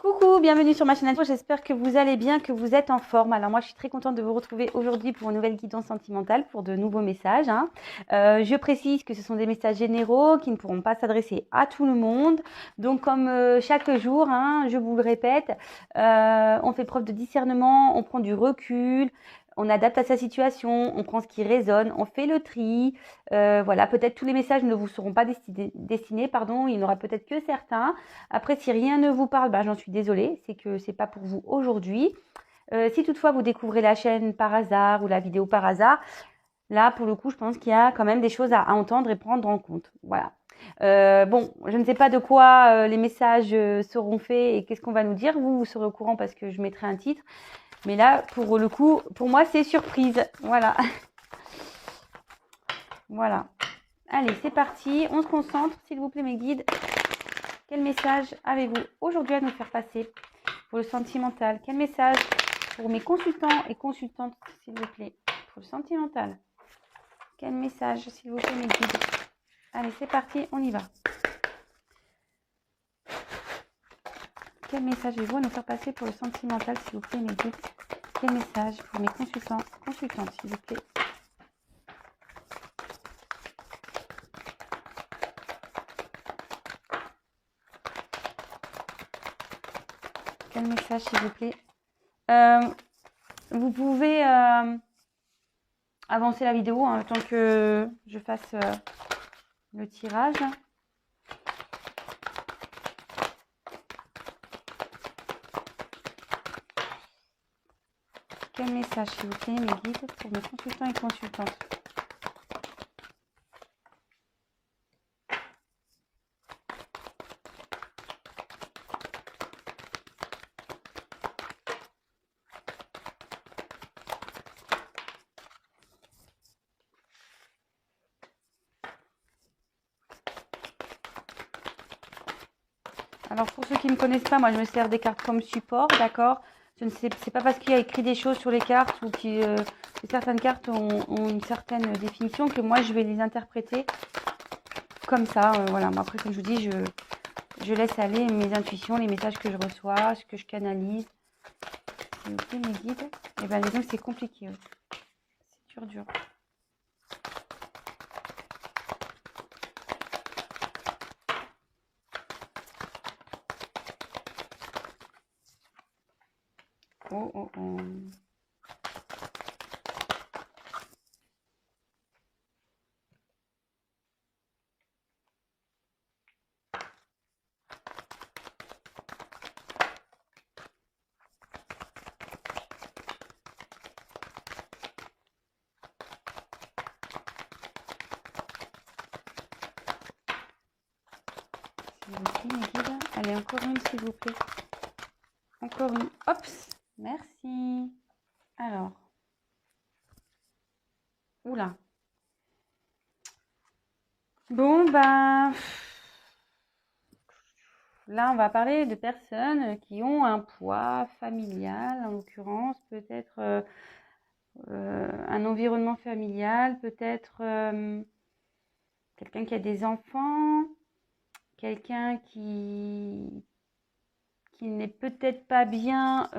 Coucou, bienvenue sur ma chaîne Info, j'espère que vous allez bien, que vous êtes en forme. Alors moi je suis très contente de vous retrouver aujourd'hui pour une nouvelle guidance sentimentale, pour de nouveaux messages. Je précise que ce sont des messages généraux qui ne pourront pas s'adresser à tout le monde. Donc comme chaque jour, je vous le répète, on fait preuve de discernement, on prend du recul. On adapte à sa situation, on prend ce qui résonne, on fait le tri. Voilà, peut-être tous les messages ne vous seront pas destinés, pardon, il n'y en aura peut-être que certains. Après, si rien ne vous parle, j'en suis désolée, c'est que c'est pas pour vous aujourd'hui. Si toutefois vous découvrez la chaîne par hasard ou la vidéo par hasard, là, pour le coup, je pense qu'il y a quand même des choses à entendre et prendre en compte. Voilà. Bon, je ne sais pas de quoi les messages seront faits et qu'est-ce qu'on va nous dire. Vous serez au courant parce que je mettrai un titre. Mais là, pour le coup, pour moi, c'est surprise. Voilà. Voilà. Allez, c'est parti. On se concentre, s'il vous plaît, mes guides. Quel message avez-vous aujourd'hui à nous faire passer pour le sentimental? Quel message pour mes consultants et consultantes, s'il vous plaît, pour le sentimental? Quel message, s'il vous plaît, mes guides? Allez, c'est parti, on y va. Quel message avez-vous à nous faire passer pour le sentimental, s'il vous plaît, mes guides? Quel message pour mes consultants, consultantes, s'il vous plaît? Quel message, s'il vous plaît? Vous pouvez avancer la vidéo le temps que je fasse le tirage. Quel message, s'il vous plaît, mes guides, pour mes consultants et consultantes? Alors pour ceux qui ne connaissent pas, moi je me sers des cartes comme support, d'accord? C'est pas parce qu'il y a écrit des choses sur les cartes ou que certaines cartes ont une certaine définition que moi je vais les interpréter comme ça. Voilà, moi après comme je vous dis, je laisse aller mes intuitions, les messages que je reçois, ce que je canalise. S'il vous plaît, mes guides. Et bien disons que c'est compliqué. C'est dur. Oh, oh, oh. S'il vous plaît, mes guides. Allez, encore une, s'il vous plaît. Encore une. Hop, merci. Alors. Oula. Bon, là, on va parler de personnes qui ont un poids familial, en l'occurrence, peut-être un environnement familial, peut-être quelqu'un qui a des enfants, quelqu'un qui n'est peut-être pas bien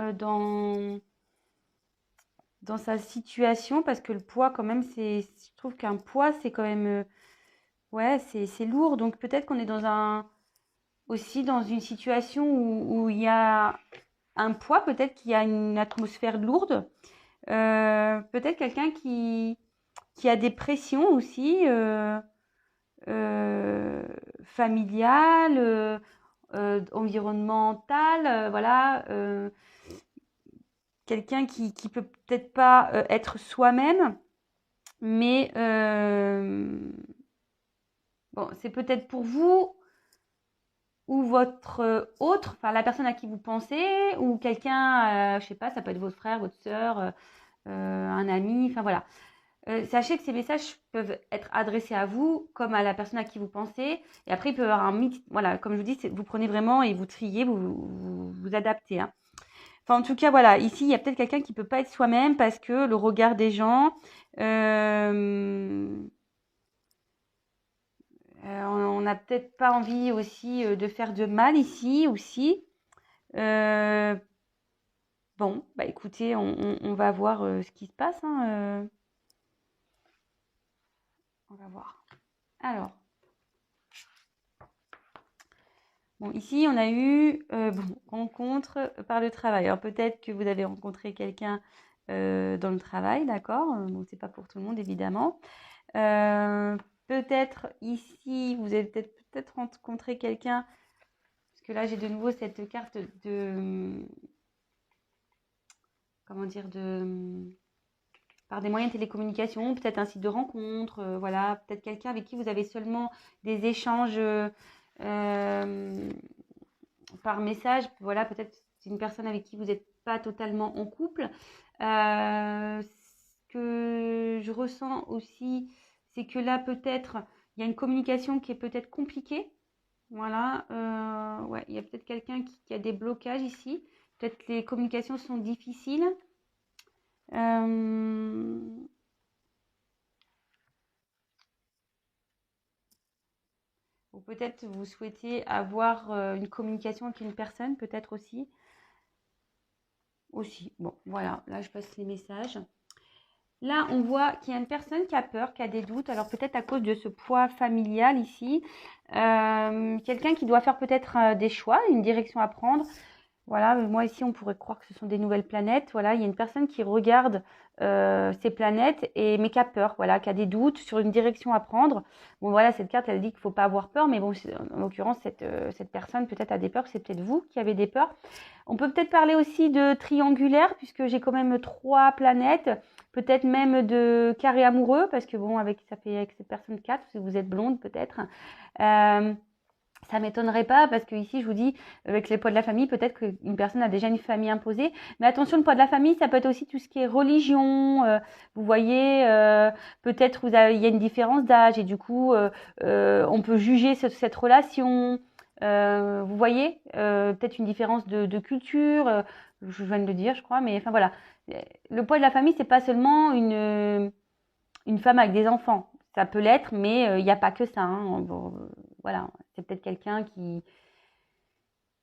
dans sa situation, parce que le poids, quand même, je trouve qu'un poids, c'est quand même, ouais, c'est lourd. Donc peut-être qu'on est aussi dans une situation où il y a un poids, peut-être qu'il y a une atmosphère lourde. Peut-être quelqu'un qui a des pressions aussi familiales, environnementales, voilà. Quelqu'un qui peut peut-être pas être soi-même, mais bon, c'est peut-être pour vous ou votre autre, enfin la personne à qui vous pensez, ou quelqu'un, je sais pas, ça peut être votre frère, votre sœur, un ami, enfin voilà. Sachez que ces messages peuvent être adressés à vous comme à la personne à qui vous pensez. Et après, il peut y avoir un mix. Voilà, comme je vous dis, vous prenez vraiment et vous triez, vous adaptez. Enfin, en tout cas, voilà, ici, il y a peut-être quelqu'un qui ne peut pas être soi-même parce que le regard des gens, on n'a peut-être pas envie aussi de faire de mal ici aussi. Euh, bon, bah écoutez, on va voir ce qui se passe, hein, on va voir. Alors, bon, ici, on a eu bon, rencontre par le travail. Alors, peut-être que vous avez rencontré quelqu'un dans le travail, d'accord? Bon, c'est pas pour tout le monde, évidemment. Peut-être ici, vous avez peut-être rencontré quelqu'un, parce que là, j'ai de nouveau cette carte de, comment dire, par des moyens de télécommunication, peut-être un site de rencontre, voilà, peut-être quelqu'un avec qui vous avez seulement des échanges par message, voilà, peut-être c'est une personne avec qui vous n'êtes pas totalement en couple. Ce que je ressens aussi, c'est que là, peut-être, il y a une communication qui est peut-être compliquée. Voilà, ouais, il y a peut-être quelqu'un qui a des blocages ici. Peut-être les communications sont difficiles. Ou peut-être vous souhaitez avoir une communication avec une personne, peut-être aussi. Aussi, bon, voilà, là je passe les messages. Là, on voit qu'il y a une personne qui a peur, qui a des doutes. Alors peut-être à cause de ce poids familial ici. Quelqu'un qui doit faire peut-être des choix, une direction à prendre. Voilà, moi ici, on pourrait croire que ce sont des nouvelles planètes. Voilà, il y a une personne qui regarde ces planètes mais qui a peur, voilà, qui a des doutes sur une direction à prendre. Bon, voilà, cette carte, elle dit qu'il ne faut pas avoir peur, mais bon, en l'occurrence, cette personne peut-être a des peurs, c'est peut-être vous qui avez des peurs. On peut peut-être parler aussi de triangulaire, puisque j'ai quand même 3 planètes, peut-être même de carré amoureux, parce que bon, ça fait avec cette personne 4, si vous êtes blonde peut-être. Ça m'étonnerait pas parce que ici je vous dis avec les poids de la famille peut-être qu'une personne a déjà une famille imposée, mais attention, le poids de la famille ça peut être aussi tout ce qui est religion, vous voyez, peut-être il y a une différence d'âge et du coup on peut juger cette relation, vous voyez, peut-être une différence de culture, je viens de le dire je crois, mais enfin voilà, le poids de la famille c'est pas seulement une femme avec des enfants. Ça peut l'être, mais il n'y a pas que ça, hein. Bon, voilà, c'est peut-être quelqu'un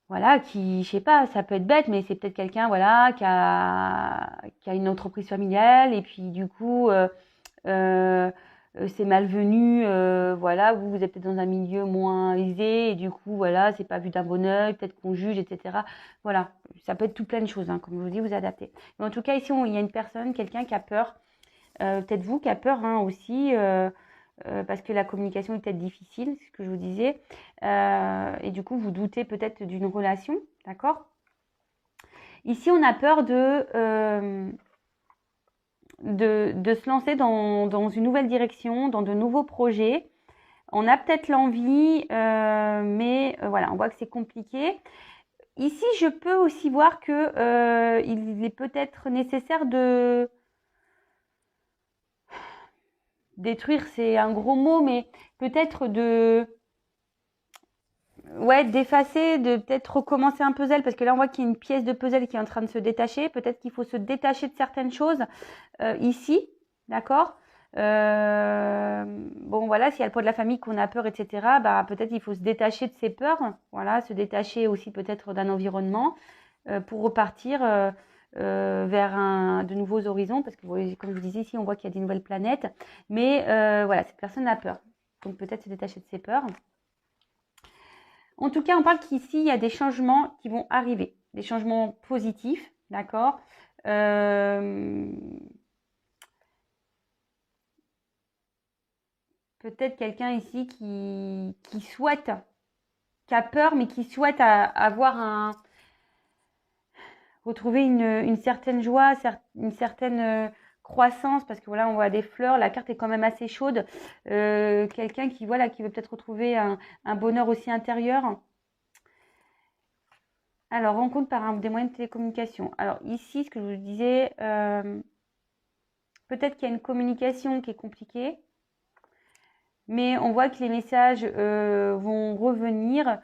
voilà, je sais pas, ça peut être bête, mais c'est peut-être quelqu'un, voilà, qui a une entreprise familiale et puis du coup, euh, c'est malvenu, voilà, vous êtes peut-être dans un milieu moins aisé et du coup, voilà, c'est pas vu d'un bon œil, peut-être qu'on juge, etc. Voilà, ça peut être tout plein de choses, hein, comme je vous dis, vous adaptez. Mais en tout cas, ici, il y a une personne, quelqu'un qui a peur. Peut-être vous qui a peur hein, aussi, parce que la communication est peut-être difficile, c'est ce que je vous disais. Et du coup, vous doutez peut-être d'une relation, d'accord? Ici, on a peur de se lancer dans une nouvelle direction, dans de nouveaux projets. On a peut-être l'envie, mais voilà, on voit que c'est compliqué. Ici, je peux aussi voir que il est peut-être nécessaire de détruire, c'est un gros mot, mais peut-être ouais, d'effacer, de peut-être recommencer un puzzle, parce que là on voit qu'il y a une pièce de puzzle qui est en train de se détacher. Peut-être qu'il faut se détacher de certaines choses ici, d'accord? Bon voilà, s'il y a le poids de la famille qu'on a peur, etc., bah, peut-être il faut se détacher de ses peurs, voilà, se détacher aussi peut-être d'un environnement pour repartir vers de nouveaux horizons, parce que comme je vous disais ici, on voit qu'il y a des nouvelles planètes, mais voilà, cette personne a peur. Donc peut-être se détacher de ses peurs. En tout cas, on parle qu'ici, il y a des changements qui vont arriver, des changements positifs, d'accord? Peut-être quelqu'un ici qui souhaite, qui a peur, mais qui souhaite retrouver une certaine joie, une certaine croissance, parce que voilà, on voit des fleurs, la carte est quand même assez chaude. Quelqu'un voilà, qui veut peut-être retrouver un bonheur aussi intérieur. Alors, rencontre par des moyens de télécommunication. Alors ici, ce que je vous disais, peut-être qu'il y a une communication qui est compliquée, mais on voit que les messages vont revenir.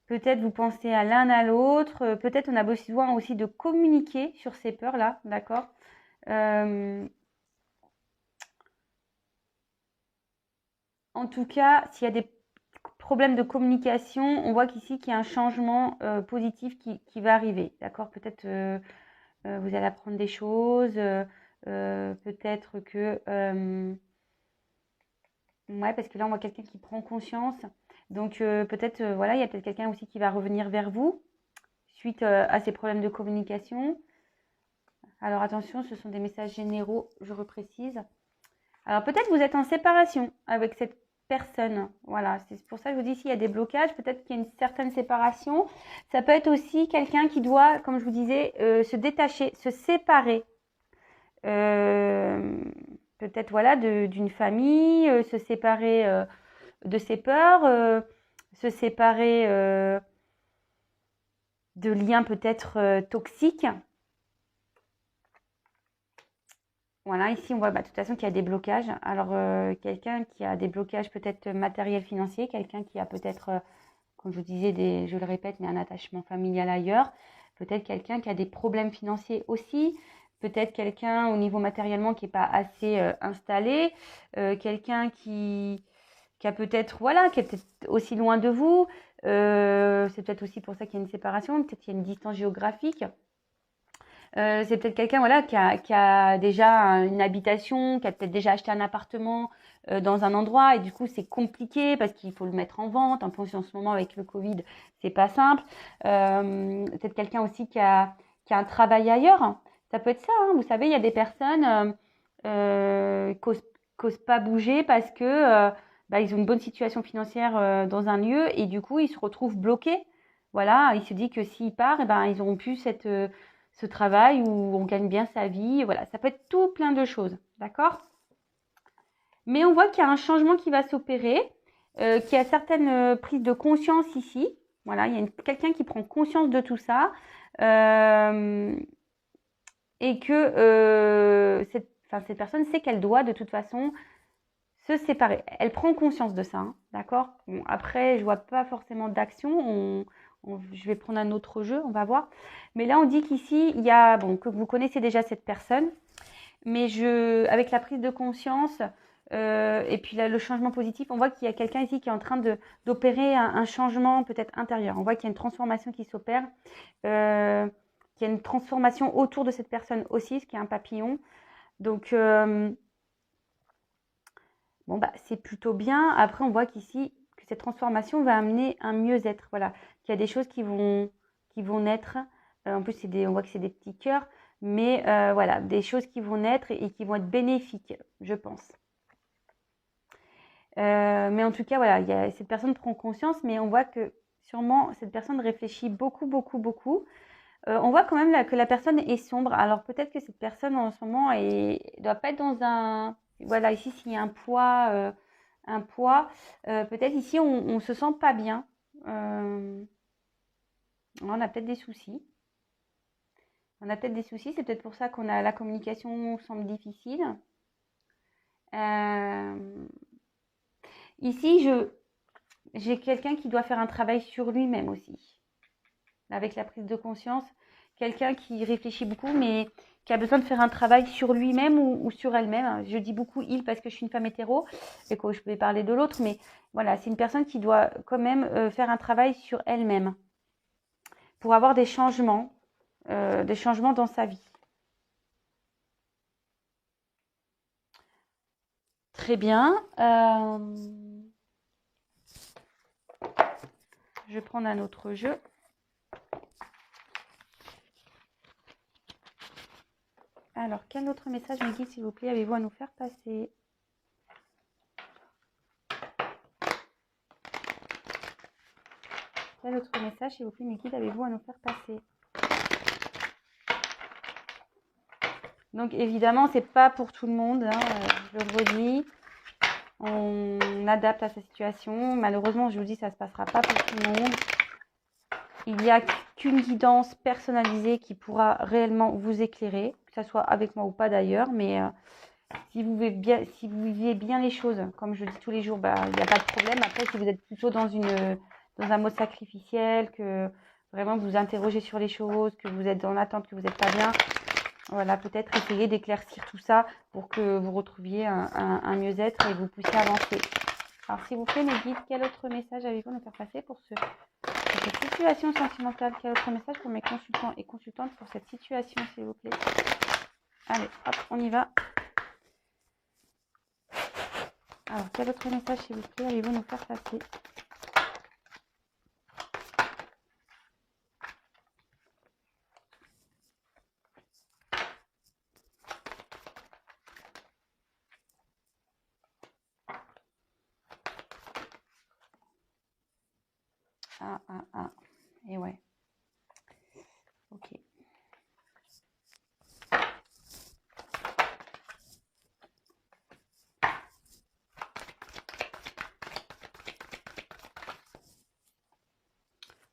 Peut-être vous pensez à l'un à l'autre. Peut-être on a besoin aussi de communiquer sur ces peurs-là, d'accord? En tout cas, s'il y a des problème de communication, on voit qu'ici qu'il y a un changement positif qui va arriver. D'accord? Peut-être vous allez apprendre des choses, peut-être que... ouais, parce que là, on voit quelqu'un qui prend conscience. Donc, peut-être, voilà, il y a peut-être quelqu'un aussi qui va revenir vers vous suite à ces problèmes de communication. Alors, attention, ce sont des messages généraux, je reprécise. Alors, peut-être vous êtes en séparation avec cette personne. Voilà, c'est pour ça que je vous dis, s'il y a des blocages, peut-être qu'il y a une certaine séparation. Ça peut être aussi quelqu'un qui doit, comme je vous disais, se détacher, se séparer. Peut-être, voilà, d'une famille, se séparer de ses peurs, se séparer de liens peut-être toxiques. Voilà, ici on voit de toute façon qu'il y a des blocages. Alors quelqu'un qui a des blocages peut-être matériels, financiers, quelqu'un qui a peut-être, comme je vous disais, je le répète, mais un attachement familial ailleurs. Peut-être quelqu'un qui a des problèmes financiers aussi. Peut-être quelqu'un au niveau matériellement qui n'est pas assez installé. Quelqu'un qui a peut-être, voilà, qui est peut-être aussi loin de vous. C'est peut-être aussi pour ça qu'il y a une séparation. Peut-être qu'il y a une distance géographique. C'est peut-être quelqu'un, voilà, qui a déjà une habitation, qui a peut-être déjà acheté un appartement dans un endroit et du coup c'est compliqué parce qu'il faut le mettre en vente. En plus en ce moment avec le Covid, c'est pas simple. Peut-être quelqu'un aussi qui a un travail ailleurs. Ça peut être ça, hein. Vous savez, il y a des personnes qui n'osent pas bouger parce que ils ont une bonne situation financière dans un lieu et du coup ils se retrouvent bloqués. Voilà, ils se disent que s'ils partent, ils n'auront plus ce travail où on gagne bien sa vie. Voilà, ça peut être tout plein de choses, d'accord? Mais on voit qu'il y a un changement qui va s'opérer, qu'il y a certaines prises de conscience ici. Voilà, il y a quelqu'un qui prend conscience de tout ça et que cette personne sait qu'elle doit de toute façon se séparer. Elle prend conscience de ça, hein, d'accord? Bon, après, je vois pas forcément d'action. Je vais prendre un autre jeu, on va voir. Mais là, on dit qu'ici, il y a, que vous connaissez déjà cette personne, mais avec la prise de conscience et puis là, le changement positif, on voit qu'il y a quelqu'un ici qui est en train d'opérer un changement peut-être intérieur. On voit qu'il y a une transformation qui s'opère, qu'il y a une transformation autour de cette personne aussi, ce qui est un papillon. Donc, c'est plutôt bien. Après, on voit qu'ici, que cette transformation va amener un mieux-être. Voilà, qu'il y a des choses qui vont naître. En plus, on voit que c'est des petits cœurs. Mais voilà, des choses qui vont naître et qui vont être bénéfiques, je pense. Mais en tout cas, voilà, cette personne prend conscience, mais on voit que sûrement cette personne réfléchit beaucoup, beaucoup, beaucoup. On voit quand même là, que la personne est sombre. Alors peut-être que cette personne en ce moment ne doit pas être dans un... Voilà, ici, s'il y a un poids, peut-être ici, on ne se sent pas bien. On a peut-être des soucis. C'est peut-être pour ça qu'on a la communication semble difficile. Ici, j'ai quelqu'un qui doit faire un travail sur lui-même aussi. Avec la prise de conscience, quelqu'un qui réfléchit beaucoup, mais qui a besoin de faire un travail sur lui-même ou sur elle-même. Je dis beaucoup il parce que je suis une femme hétéro et que je peux parler de l'autre, mais voilà, c'est une personne qui doit quand même faire un travail sur elle-même pour avoir des changements dans sa vie. Très bien. Je vais prendre un autre jeu. Alors, quel autre message, mes guides, s'il vous plaît, avez-vous à nous faire passer? Quel autre message, s'il vous plaît, mes guides, avez-vous à nous faire passer? Donc, évidemment, c'est pas pour tout le monde, hein, je le redis. On adapte à sa situation. Malheureusement, je vous dis, ça ne se passera pas pour tout le monde. Il n'y a qu'une guidance personnalisée qui pourra réellement vous éclairer, que ce soit avec moi ou pas d'ailleurs. Mais si vous vivez bien les choses, comme je dis tous les jours, il n'y a pas de problème. Après, si vous êtes plutôt dans un mode sacrificiel, que vraiment vous interrogez sur les choses, que vous êtes dans l'attente, que vous n'êtes pas bien, voilà, peut-être essayer d'éclaircir tout ça pour que vous retrouviez un mieux-être et vous puissiez avancer. Alors, s'il vous plaît, mes guides, quel autre message avez-vous à nous faire passer pour cette situation sentimentale? Quel autre message pour mes consultants et consultantes pour cette situation, s'il vous plaît? Allez, hop, on y va. Alors, quel autre message, s'il vous plaît, allez-vous nous faire passer? Ah. Et ouais. Ok.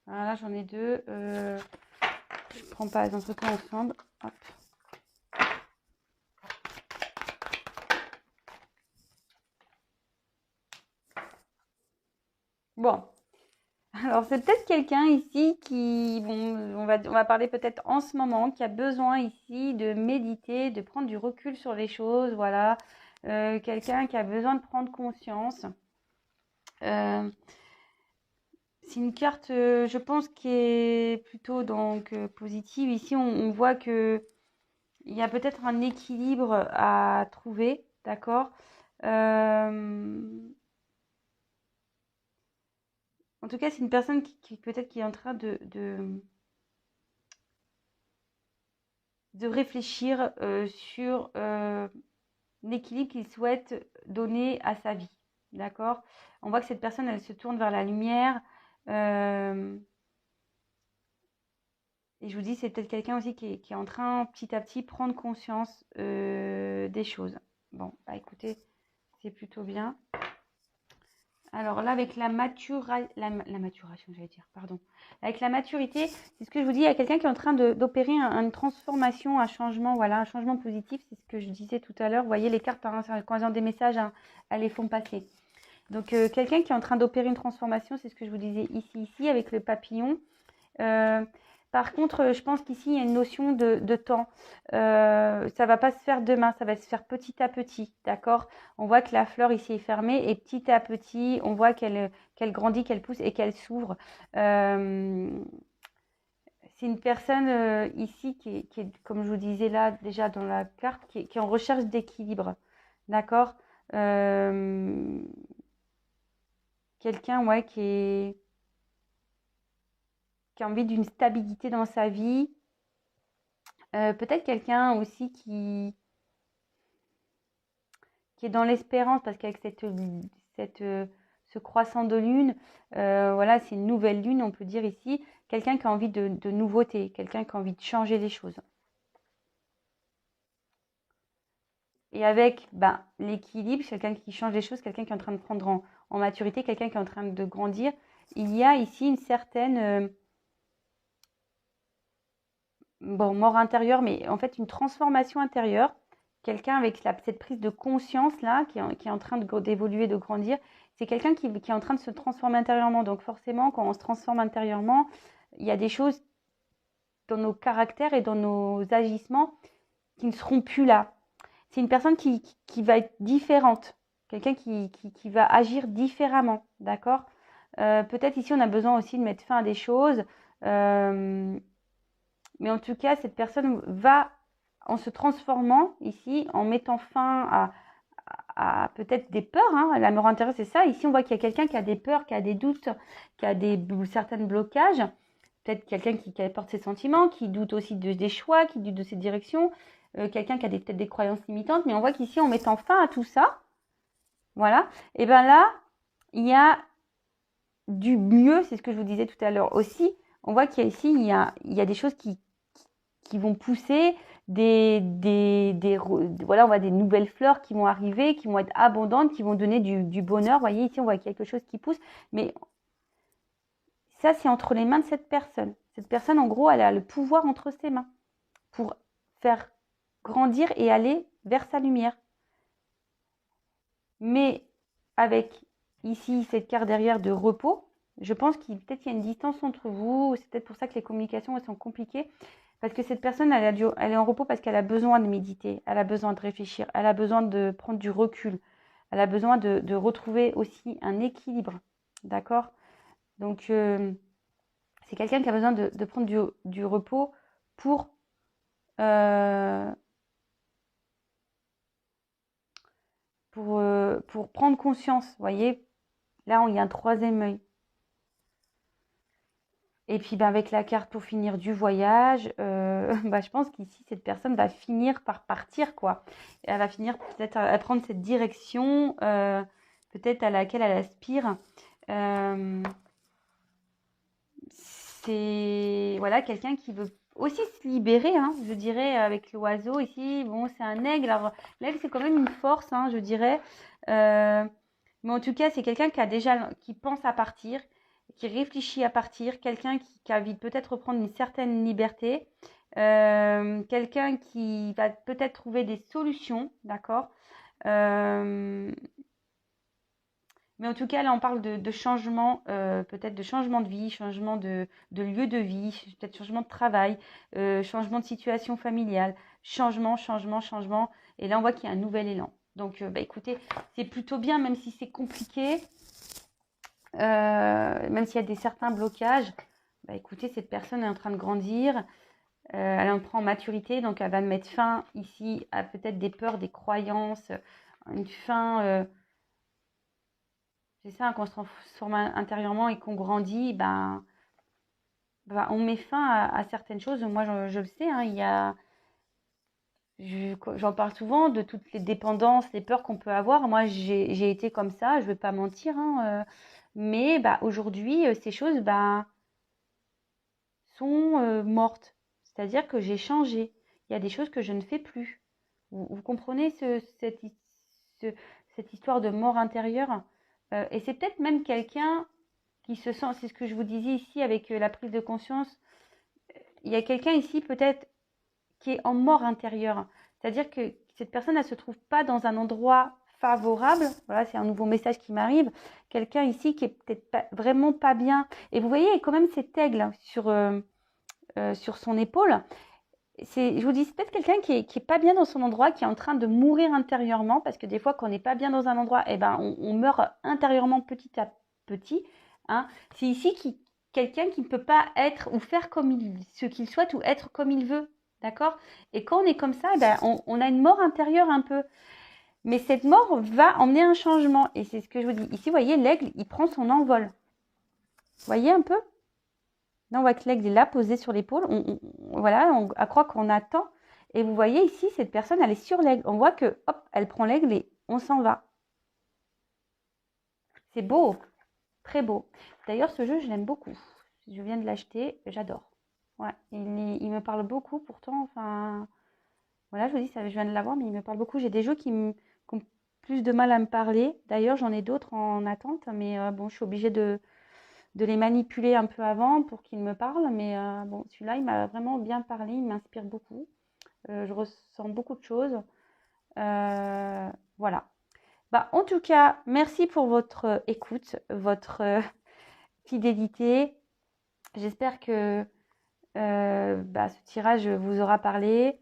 Alors là, j'en ai deux. Je prends pas les entretiens ensemble. Hop. Bon. Alors, c'est peut-être quelqu'un ici qui, bon, on va parler peut-être en ce moment, qui a besoin ici de méditer, de prendre du recul sur les choses, voilà. Quelqu'un qui a besoin de prendre conscience. C'est une carte, je pense, qui est plutôt donc positive. Ici, on voit que il y a peut-être un équilibre à trouver, d'accord? En tout cas, c'est une personne qui peut-être qui est en train de réfléchir sur l'équilibre qu'il souhaite donner à sa vie. D'accord? On voit que cette personne, elle se tourne vers la lumière. Et je vous dis, c'est peut-être quelqu'un aussi qui est en train, petit à petit, prendre conscience des choses. Bon, bah écoutez, c'est plutôt bien. Alors là, avec la maturation, j'allais dire, pardon. Avec la maturité, c'est ce que je vous dis, il y a quelqu'un qui est en train d'opérer une transformation, un changement, voilà, un changement positif. C'est ce que je disais tout à l'heure. Vous voyez, les cartes, hein, quand elles ont des messages, hein, elles les font passer. Donc, quelqu'un qui est en train d'opérer une transformation, c'est ce que je vous disais ici, avec le papillon. Par contre, je pense qu'ici, il y a une notion de temps. Ça ne va pas se faire demain, ça va se faire petit à petit, d'accord? On voit que la fleur ici est fermée et petit à petit, on voit qu'elle grandit, qu'elle pousse et qu'elle s'ouvre. C'est une personne ici qui est, comme je vous disais là déjà dans la carte, qui est en recherche d'équilibre, d'accord? Quelqu'un, ouais, qui a envie d'une stabilité dans sa vie. Peut-être quelqu'un aussi qui est dans l'espérance, parce qu'avec ce croissant de lune, voilà, c'est une nouvelle lune, on peut dire ici. Quelqu'un qui a envie de nouveauté, quelqu'un qui a envie de changer les choses. Et avec l'équilibre, quelqu'un qui change les choses, quelqu'un qui est en train de prendre en maturité, quelqu'un qui est en train de grandir, il y a ici une certaine mort intérieure, mais en fait une transformation intérieure. Quelqu'un avec cette prise de conscience là, qui est en train d'évoluer, de grandir, c'est quelqu'un qui est en train de se transformer intérieurement. Donc forcément, quand on se transforme intérieurement, il y a des choses dans nos caractères et dans nos agissements qui ne seront plus là. C'est une personne qui va être différente, quelqu'un qui va agir différemment, d'accord? Peut-être ici, on a besoin aussi de mettre fin à des choses. Mais en tout cas, cette personne va, en se transformant ici, en mettant fin à peut-être des peurs. Hein. La mort intérieure, c'est ça. Ici, on voit qu'il y a quelqu'un qui a des peurs, qui a des doutes, qui a certains blocages. Peut-être quelqu'un qui porte ses sentiments, qui doute aussi des choix, qui doute de ses directions. Quelqu'un qui a peut-être des croyances limitantes. Mais on voit qu'ici, en mettant fin à tout ça, voilà, et bien là, il y a du mieux, c'est ce que je vous disais tout à l'heure aussi. On voit qu'il y a ici, il y a des choses qui vont pousser, voilà, on voit des nouvelles fleurs qui vont arriver, qui vont être abondantes, qui vont donner du bonheur. Vous voyez, ici, on voit quelque chose qui pousse. Mais ça, c'est entre les mains de cette personne. Cette personne, en gros, elle a le pouvoir entre ses mains pour faire grandir et aller vers sa lumière. Mais avec ici cette carte derrière de repos, je pense qu'il peut-être qu'il y a une distance entre vous. C'est peut-être pour ça que les communications elles sont compliquées. Parce que cette personne, elle est en repos parce qu'elle a besoin de méditer, elle a besoin de réfléchir, elle a besoin de prendre du recul. elle a besoin de retrouver aussi un équilibre, d'accord? Donc, c'est quelqu'un qui a besoin de prendre du repos pour, euh, pour prendre conscience, vous voyez? Là, il y a un troisième œil. Et puis, ben, avec la carte pour finir du voyage, bah, je pense qu'ici, cette personne va finir par partir, quoi. Et elle va finir peut-être à prendre cette direction, peut-être à laquelle elle aspire. Euh, c'est voilà, quelqu'un qui veut aussi se libérer, hein, je dirais, avec l'oiseau ici. Bon, c'est un aigle. Alors, l'aigle, c'est quand même une force, hein, je dirais. Euh, mais en tout cas, c'est quelqu'un qui pense à partir, qui réfléchit à partir, quelqu'un qui a envie de peut-être reprendre une certaine liberté, quelqu'un qui va peut-être trouver des solutions, d'accord? Euh, mais en tout cas, là, on parle de changement, peut-être de changement de vie, changement de lieu de vie, peut-être changement de travail, changement de situation familiale, changement. Et là, on voit qu'il y a un nouvel élan. Donc, bah, écoutez, c'est plutôt bien, même si c'est compliqué, même s'il y a certains blocages. Bah, écoutez, cette personne est en train de grandir, elle en prend en maturité, donc elle va mettre fin ici à peut-être des peurs, des croyances, une fin. C'est ça, quand on se transforme intérieurement et qu'on grandit, on met fin à certaines choses. Moi, je le sais, hein, j'en parle souvent de toutes les dépendances, les peurs qu'on peut avoir. Moi, j'ai été comme ça, je ne vais pas mentir, hein, mais aujourd'hui, ces choses sont mortes. C'est-à-dire que j'ai changé. Il y a des choses que je ne fais plus. Vous comprenez ce- cette histoire de mort intérieure? Et c'est peut-être même quelqu'un qui se sent, c'est ce que je vous disais ici avec la prise de conscience, il y a quelqu'un ici peut-être qui est en mort intérieure. C'est-à-dire que cette personne, elle ne se trouve pas dans un endroit favorable. Voilà, c'est un nouveau message qui m'arrive. Quelqu'un ici qui est peut-être vraiment pas bien. Et vous voyez, il y a quand même cet aigle sur son épaule. Je vous dis, c'est peut-être quelqu'un qui est pas bien dans son endroit, qui est en train de mourir intérieurement, parce que des fois, quand on n'est pas bien dans un endroit, on meurt intérieurement petit à petit. Hein. C'est ici quelqu'un qui ne peut pas être ou faire ce qu'il souhaite ou être comme il veut. D'accord? Et quand on est comme ça, on a une mort intérieure un peu. Mais cette mort va emmener un changement. Et c'est ce que je vous dis. Ici, vous voyez, l'aigle, il prend son envol. Vous voyez un peu? Là, on voit que l'aigle est là, posé sur l'épaule. Voilà, on croit qu'on attend. Et vous voyez ici, cette personne, elle est sur l'aigle. On voit que, hop, elle prend l'aigle et on s'en va. C'est beau, très beau. D'ailleurs, ce jeu, je l'aime beaucoup. Je viens de l'acheter, j'adore. Ouais, il me parle beaucoup. Pourtant, enfin, voilà, je vous dis, ça, je viens de l'avoir, mais il me parle beaucoup. J'ai des jeux qui ont plus de mal à me parler. D'ailleurs, j'en ai d'autres en attente, mais bon, je suis obligée de les manipuler un peu avant pour qu'ils me parlent. Mais bon, celui-là, il m'a vraiment bien parlé, il m'inspire beaucoup. Je ressens beaucoup de choses. Voilà. En tout cas, merci pour votre écoute, votre fidélité. J'espère que ce tirage vous aura parlé.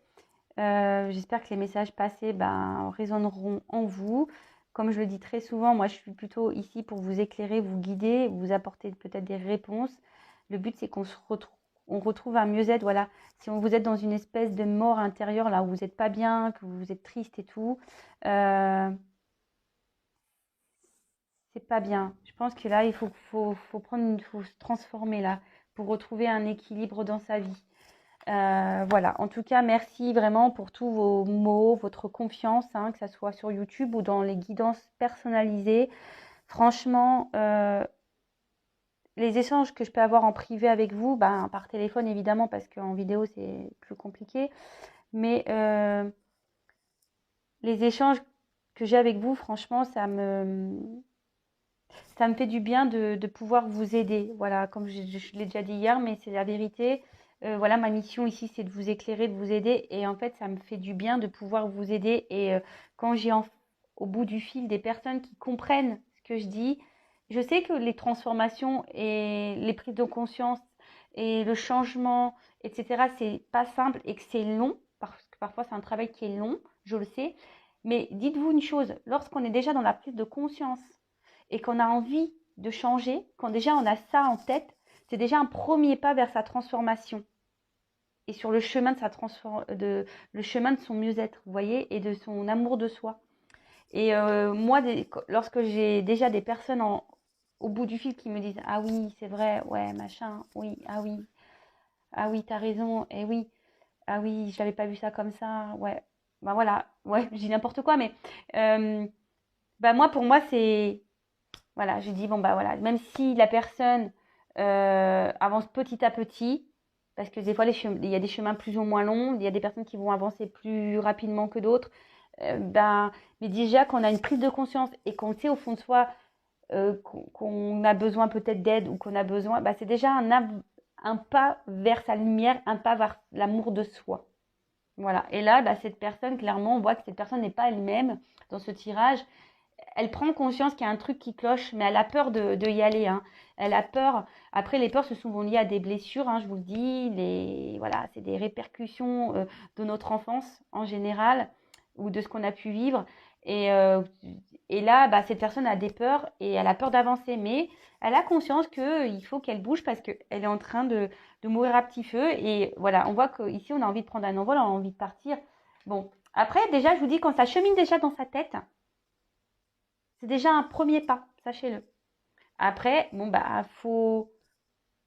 J'espère que les messages passés résonneront en vous. Comme je le dis très souvent, moi je suis plutôt ici pour vous éclairer, vous guider, vous apporter peut-être des réponses. Le but c'est qu'on retrouve un mieux-être. Voilà. Si vous êtes dans une espèce de mort intérieure, là où vous n'êtes pas bien, que vous êtes triste et tout, c'est pas bien. Je pense que là, faut se transformer là pour retrouver un équilibre dans sa vie. Voilà, en tout cas, merci vraiment pour tous vos mots, votre confiance, hein, que ce soit sur YouTube ou dans les guidances personnalisées. Franchement, les échanges que je peux avoir en privé avec vous, par téléphone évidemment, parce qu'en vidéo c'est plus compliqué, mais les échanges que j'ai avec vous, franchement, ça me fait du bien de pouvoir vous aider. Voilà, comme je l'ai déjà dit hier, mais c'est la vérité. Voilà, ma mission ici, c'est de vous éclairer, de vous aider. Et en fait, ça me fait du bien de pouvoir vous aider. Et quand j'ai au bout du fil des personnes qui comprennent ce que je dis, je sais que les transformations et les prises de conscience et le changement, etc., c'est pas simple et que c'est long, parce que parfois c'est un travail qui est long, je le sais. Mais dites-vous une chose, lorsqu'on est déjà dans la prise de conscience et qu'on a envie de changer, quand déjà on a ça en tête, c'est déjà un premier pas vers sa transformation et sur le chemin de le chemin de son mieux-être, vous voyez, et de son amour de soi. Et moi, lorsque j'ai déjà des personnes au bout du fil qui me disent ah oui, c'est vrai, ouais, machin, oui, ah oui, t'as raison, et oui, ah oui, je n'avais pas vu ça comme ça, ouais, bah voilà, ouais, je dis n'importe quoi, mais euh, bah moi, pour moi, c'est voilà, je dis bon bah voilà, même si la personne avance petit à petit, parce que des fois il y a des chemins plus ou moins longs, il y a des personnes qui vont avancer plus rapidement que d'autres, ben, mais déjà qu'on a une prise de conscience et qu'on sait au fond de soi qu'on a besoin peut-être d'aide ou qu'on a besoin, bah, c'est déjà un pas vers sa lumière, un pas vers l'amour de soi. Voilà. Et là, bah, cette personne, clairement, on voit que cette personne n'est pas elle-même dans ce tirage. Elle prend conscience qu'il y a un truc qui cloche, mais elle a peur de y aller, hein. Elle a peur. Après, les peurs, se sont souvent liées à des blessures, hein, je vous le dis. Voilà, c'est des répercussions de notre enfance en général ou de ce qu'on a pu vivre. Et, euh, et là, bah, cette personne a des peurs et elle a peur d'avancer. Mais elle a conscience qu'il faut qu'elle bouge parce qu'elle est en train de mourir à petit feu. Et voilà, on voit qu'ici, on a envie de prendre un envol, on a envie de partir. Bon, après, déjà, je vous dis, quand ça chemine déjà dans sa tête, c'est déjà un premier pas, sachez-le. Après, bon, bah, faut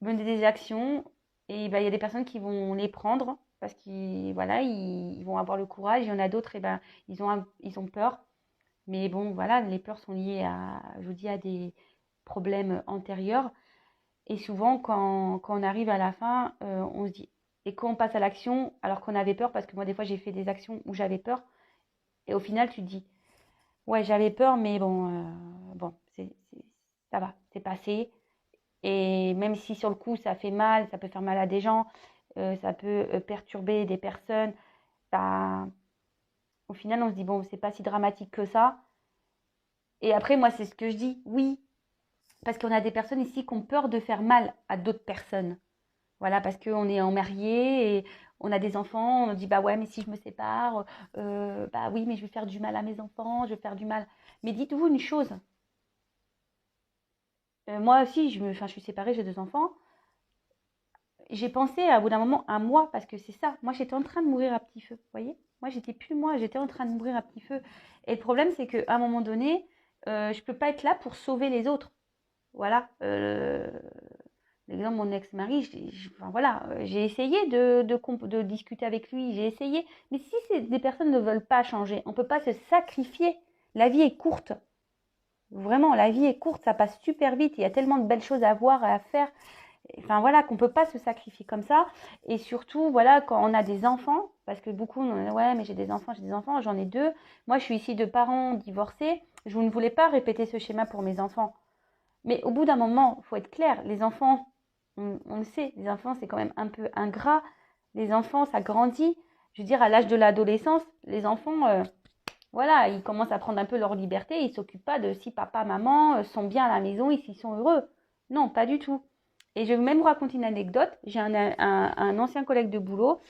mener des actions et bah, il y a des personnes qui vont les prendre parce qu'ils voilà, ils vont avoir le courage. Il y en a d'autres, et ben, ils ont peur. Mais bon, voilà, les peurs sont liées je vous dis, à des problèmes antérieurs. Et souvent, quand on arrive à la fin, on se dit, et quand on passe à l'action, alors qu'on avait peur, parce que moi, des fois, j'ai fait des actions où j'avais peur, et au final, tu te dis, ouais, j'avais peur, mais bon, bon, ça va, c'est passé. Et même si sur le coup, ça fait mal, ça peut faire mal à des gens, ça peut perturber des personnes, bah, au final, on se dit, bon, c'est pas si dramatique que ça. Et après, moi, c'est ce que je dis, oui, parce qu'on a des personnes ici qui ont peur de faire mal à d'autres personnes. Voilà, parce qu'on est en marié et on a des enfants, on dit, bah ouais, mais si je me sépare, bah oui, mais je vais faire du mal à mes enfants, je vais faire du mal. Mais dites-vous une chose, moi aussi, je suis séparée, j'ai deux enfants. J'ai pensé à bout d'un moment à moi, parce que c'est ça. Moi, j'étais en train de mourir à petit feu, vous voyez. Moi, j'étais plus moi, j'étais en train de mourir à petit feu. Et le problème, c'est qu'à un moment donné, je peux pas être là pour sauver les autres. Voilà. L'exemple, mon ex-mari, enfin, voilà, j'ai essayé de discuter avec lui, j'ai essayé. Mais si des personnes ne veulent pas changer, on ne peut pas se sacrifier. La vie est courte. Vraiment, la vie est courte, ça passe super vite. Il y a tellement de belles choses à voir et à faire. Enfin voilà, qu'on ne peut pas se sacrifier comme ça. Et surtout, voilà, quand on a des enfants, parce que beaucoup, ouais, mais j'ai des enfants, j'en ai deux. Moi, je suis issue de parents divorcés. Je ne voulais pas répéter ce schéma pour mes enfants. Mais au bout d'un moment, il faut être clair, les enfants, on le sait, les enfants, c'est quand même un peu ingrat. Les enfants, ça grandit. Je veux dire, à l'âge de l'adolescence, les enfants, voilà, ils commencent à prendre un peu leur liberté. Ils ne s'occupent pas de si papa, maman sont bien à la maison et s'ils sont heureux. Non, pas du tout. Et je vais même vous raconter une anecdote. J'ai un ancien collègue de boulot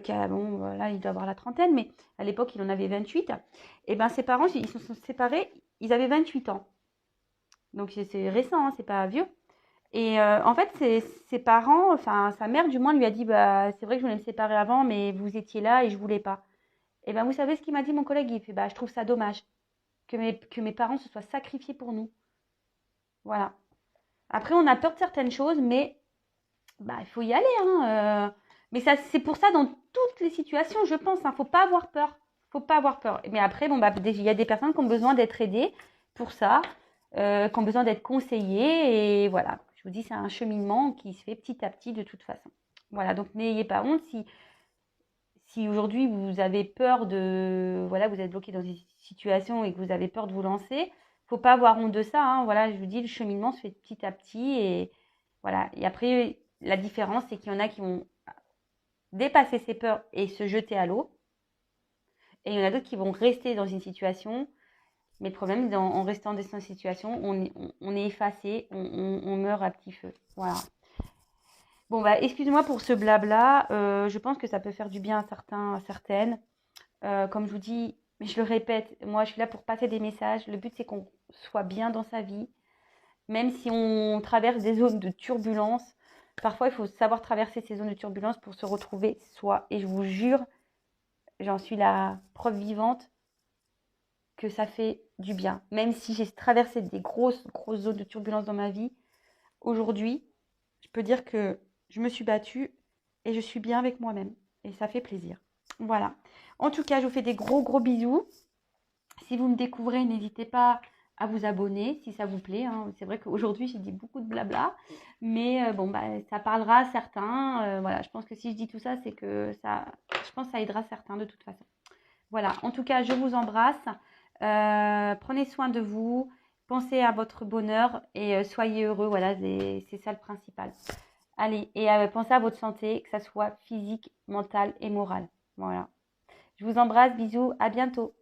qui a, bon, voilà, il doit avoir la trentaine, mais à l'époque, il en avait 28. Et ben ses parents, ils se sont séparés, ils avaient 28 ans. Donc c'est récent, hein, c'est pas vieux. Et en fait, ses parents, enfin sa mère du moins, lui a dit, bah c'est vrai que je voulais me séparer avant, mais vous étiez là et je voulais pas. Et ben vous savez ce qu'il m'a dit mon collègue? Il fait, bah je trouve ça dommage que mes parents se soient sacrifiés pour nous. Voilà. Après, on a peur de certaines choses, mais bah, il faut y aller, hein. Mais ça, c'est pour ça dans toutes les situations, je pense. Hein, faut pas avoir peur. Faut pas avoir peur. Mais après, bon, bah, il y a des personnes qui ont besoin d'être aidées pour ça, qui ont besoin d'être conseillées. Et voilà, je vous dis, c'est un cheminement qui se fait petit à petit de toute façon. Voilà, donc n'ayez pas honte si aujourd'hui vous avez peur voilà, vous êtes bloqué dans une situation et que vous avez peur de vous lancer. Faut pas avoir honte de ça, hein. Voilà, je vous dis, le cheminement se fait petit à petit et voilà. Et après, la différence, c'est qu'il y en a qui vont dépasser ces peurs et se jeter à l'eau. Et il y en a d'autres qui vont rester dans une situation. Mais le problème, en restant dans une situation, on est effacé, on meurt à petit feu. Voilà. Bon, bah, excusez-moi pour ce blabla. Je pense que ça peut faire du bien à certains, à certaines. Comme je vous dis, Mais je le répète, moi je suis là pour passer des messages. Le but c'est qu'on soit bien dans sa vie. Même si on traverse des zones de turbulence, parfois il faut savoir traverser ces zones de turbulence pour se retrouver soi. Et je vous jure, j'en suis la preuve vivante que ça fait du bien. Même si j'ai traversé des grosses zones de turbulence dans ma vie, aujourd'hui, je peux dire que je me suis battue et je suis bien avec moi-même. Et ça fait plaisir. Voilà. En tout cas, je vous fais des gros bisous. Si vous me découvrez, n'hésitez pas à vous abonner si ça vous plaît, hein. C'est vrai qu'aujourd'hui, j'ai dit beaucoup de blabla, mais bon, bah, ça parlera à certains. Voilà, je pense que si je dis tout ça, c'est que ça, je pense que ça aidera certains de toute façon. Voilà, en tout cas, je vous embrasse. Prenez soin de vous, pensez à votre bonheur et soyez heureux. Voilà, c'est ça le principal. Allez, et pensez à votre santé, que ça soit physique, mentale et morale. Voilà. Je vous embrasse, bisous, à bientôt.